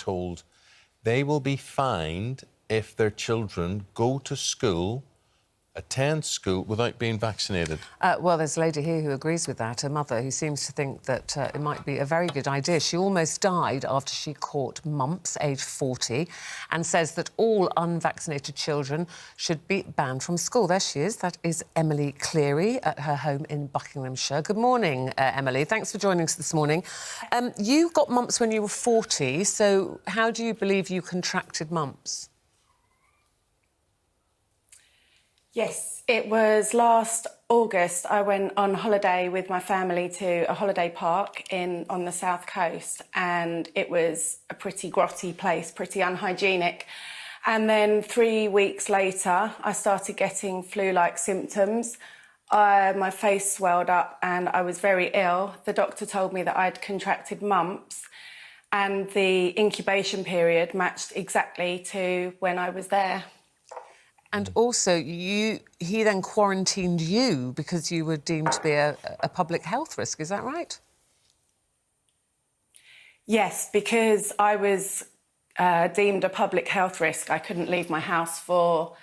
told they will be fined if their children go to school, attend school, without being vaccinated. Well, there's a lady here who agrees with that, a mother who seems to think that it might be a very good idea. She almost died after she caught mumps, aged 40, and says that all unvaccinated children should be banned from school. There she is. That is Emily Cleary at her home in Buckinghamshire. Good morning, Emily. Thanks for joining us this morning. You got mumps when you were 40, so how do you believe you contracted mumps? Yes, it was last August. I went on holiday with my family to a holiday park on the south coast, and it was a pretty grotty place, pretty unhygienic. And then 3 weeks later, I started getting flu-like symptoms. My face swelled up and I was very ill. The doctor told me that I'd contracted mumps, and the incubation period matched exactly to when I was there. And also, he then quarantined you because you were deemed to be a public health risk, is that right? Yes, because I was deemed a public health risk. I couldn't leave my house for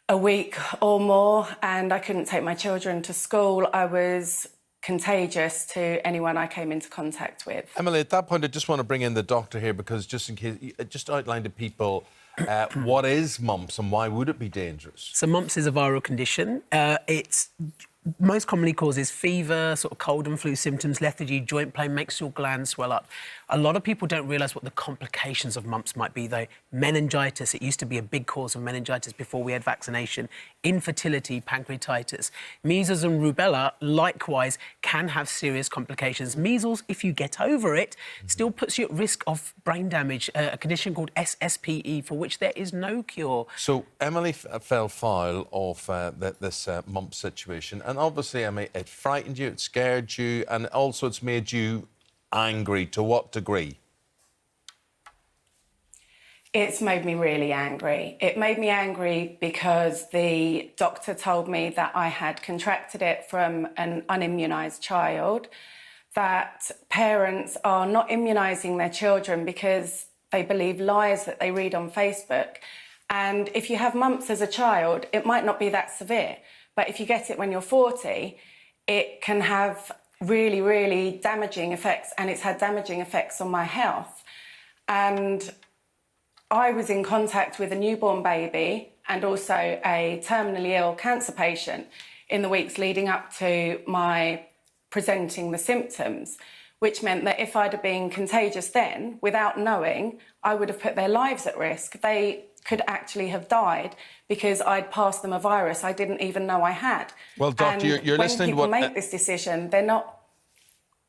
a week or more, and I couldn't take my children to school. I was contagious to anyone I came into contact with. Emily, at that point, I just want to bring in the doctor here, because just in case, just outline to people what is mumps and why would it be dangerous? So mumps is a viral condition. It's most commonly causes fever, sort of cold and flu symptoms, lethargy, joint pain, makes your glands swell up. A lot of people don't realise what the complications of mumps might be, though. Meningitis, it used to be a big cause of meningitis before we had vaccination. Infertility, pancreatitis. Measles and rubella, likewise, can have serious complications. Measles, if you get over it, still puts you at risk of brain damage, a condition called SSPE, for which there is no cure. So Emily fell foul of this mump situation, and obviously, Emily, it frightened you, it scared you, and also it's made you angry. To what degree? It's made me really angry. It made me angry because the doctor told me that I had contracted it from an unimmunised child, that parents are not immunising their children because they believe lies that they read on Facebook. And if you have mumps as a child, it might not be that severe. But if you get it when you're 40, it can have really, really damaging effects, and it's had damaging effects on my health. And I was in contact with a newborn baby and also a terminally ill cancer patient in the weeks leading up to my presenting the symptoms, which meant that if I'd have been contagious then, without knowing, I would have put their lives at risk. They could actually have died because I'd passed them a virus I didn't even know I had. Well, Doctor, you're listening to what... when people make this decision, they're not...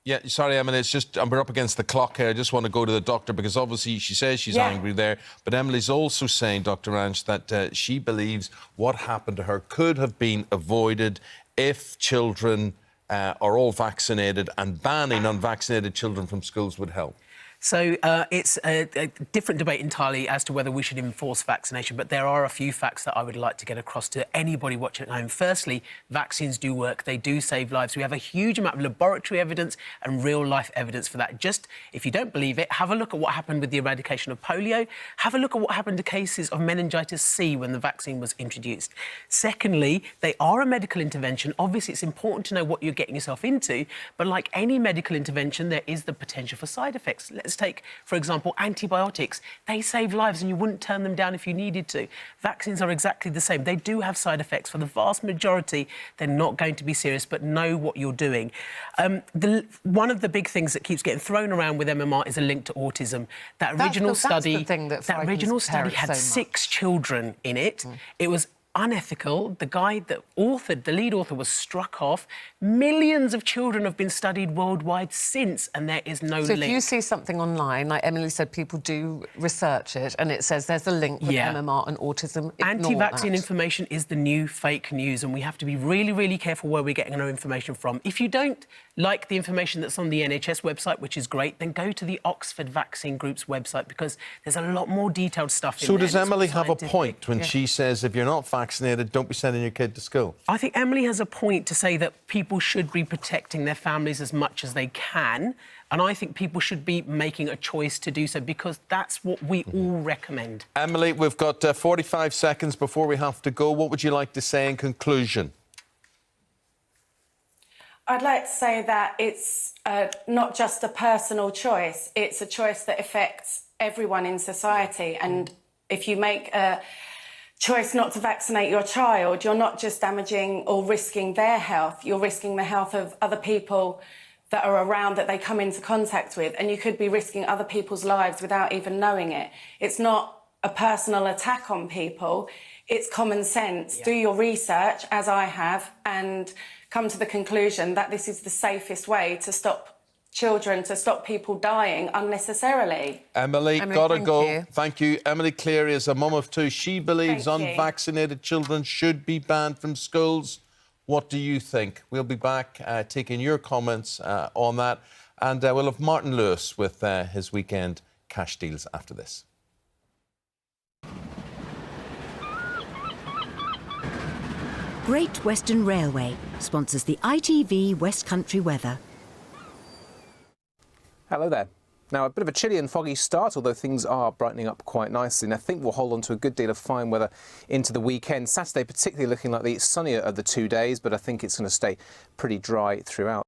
Yeah, sorry, Emily, it's just we're up against the clock here. I just want to go to the doctor because obviously she says she's angry there. But Emily's also saying, Dr. Ranch, that she believes what happened to her could have been avoided if children are all vaccinated, and banning unvaccinated children from schools would help. So it's a different debate entirely as to whether we should enforce vaccination, but there are a few facts that I would like to get across to anybody watching at home. Firstly, vaccines do work. They do save lives. We have a huge amount of laboratory evidence and real-life evidence for that. Just, if you don't believe it, have a look at what happened with the eradication of polio. Have a look at what happened to cases of meningitis C when the vaccine was introduced. Secondly, they are a medical intervention. Obviously, it's important to know what you're getting yourself into, but like any medical intervention, there is the potential for side effects. Let's take, for example, antibiotics. They save lives and you wouldn't turn them down if you needed to. Vaccines are exactly the same. They do have side effects. For the vast majority, they're not going to be serious, but know what you're doing. One of the big things that keeps getting thrown around with MMR is a link to autism. That original study had 6 children in it. It was unethical. The guy that authored, the lead author, was struck off. Millions of children have been studied worldwide since, and there is no link. So if you see something online, like Emily said, people do research it, and it says there's a link with MMR and autism, anti-vaccine information is the new fake news, and we have to be really, really careful where we're getting our information from. If you don't like the information that's on the NHS website, which is great, then go to the Oxford Vaccine Group's website, because there's a lot more detailed stuff in there. So does Emily have a point when she says if you're not vaccinated, don't be sending your kid to school? I think Emily has a point to say that people should be protecting their families as much as they can. And I think people should be making a choice to do so, because that's what we all recommend. Emily, we've got 45 seconds before we have to go. What would you like to say in conclusion? I'd like to say that it's not just a personal choice, it's a choice that affects everyone in society. And if you make a choice not to vaccinate your child, you're not just damaging or risking their health, you're risking the health of other people that are around that they come into contact with, and you could be risking other people's lives without even knowing it. It's not a personal attack on people, it's common sense. Do your research, as I have, and come to the conclusion that this is the safest way to stop children, to stop people dying unnecessarily. Emily, gotta go. you. Thank you. Emily Cleary is a mum of two. She believes unvaccinated children should be banned from schools. What do you think? We'll be back taking your comments on that. And we'll have Martin Lewis with his weekend cash deals after this. Great Western Railway sponsors the ITV West Country weather. Hello there. Now, a bit of a chilly and foggy start, although things are brightening up quite nicely. And I think we'll hold on to a good deal of fine weather into the weekend. Saturday particularly looking like the sunnier of the 2 days, but I think it's going to stay pretty dry throughout.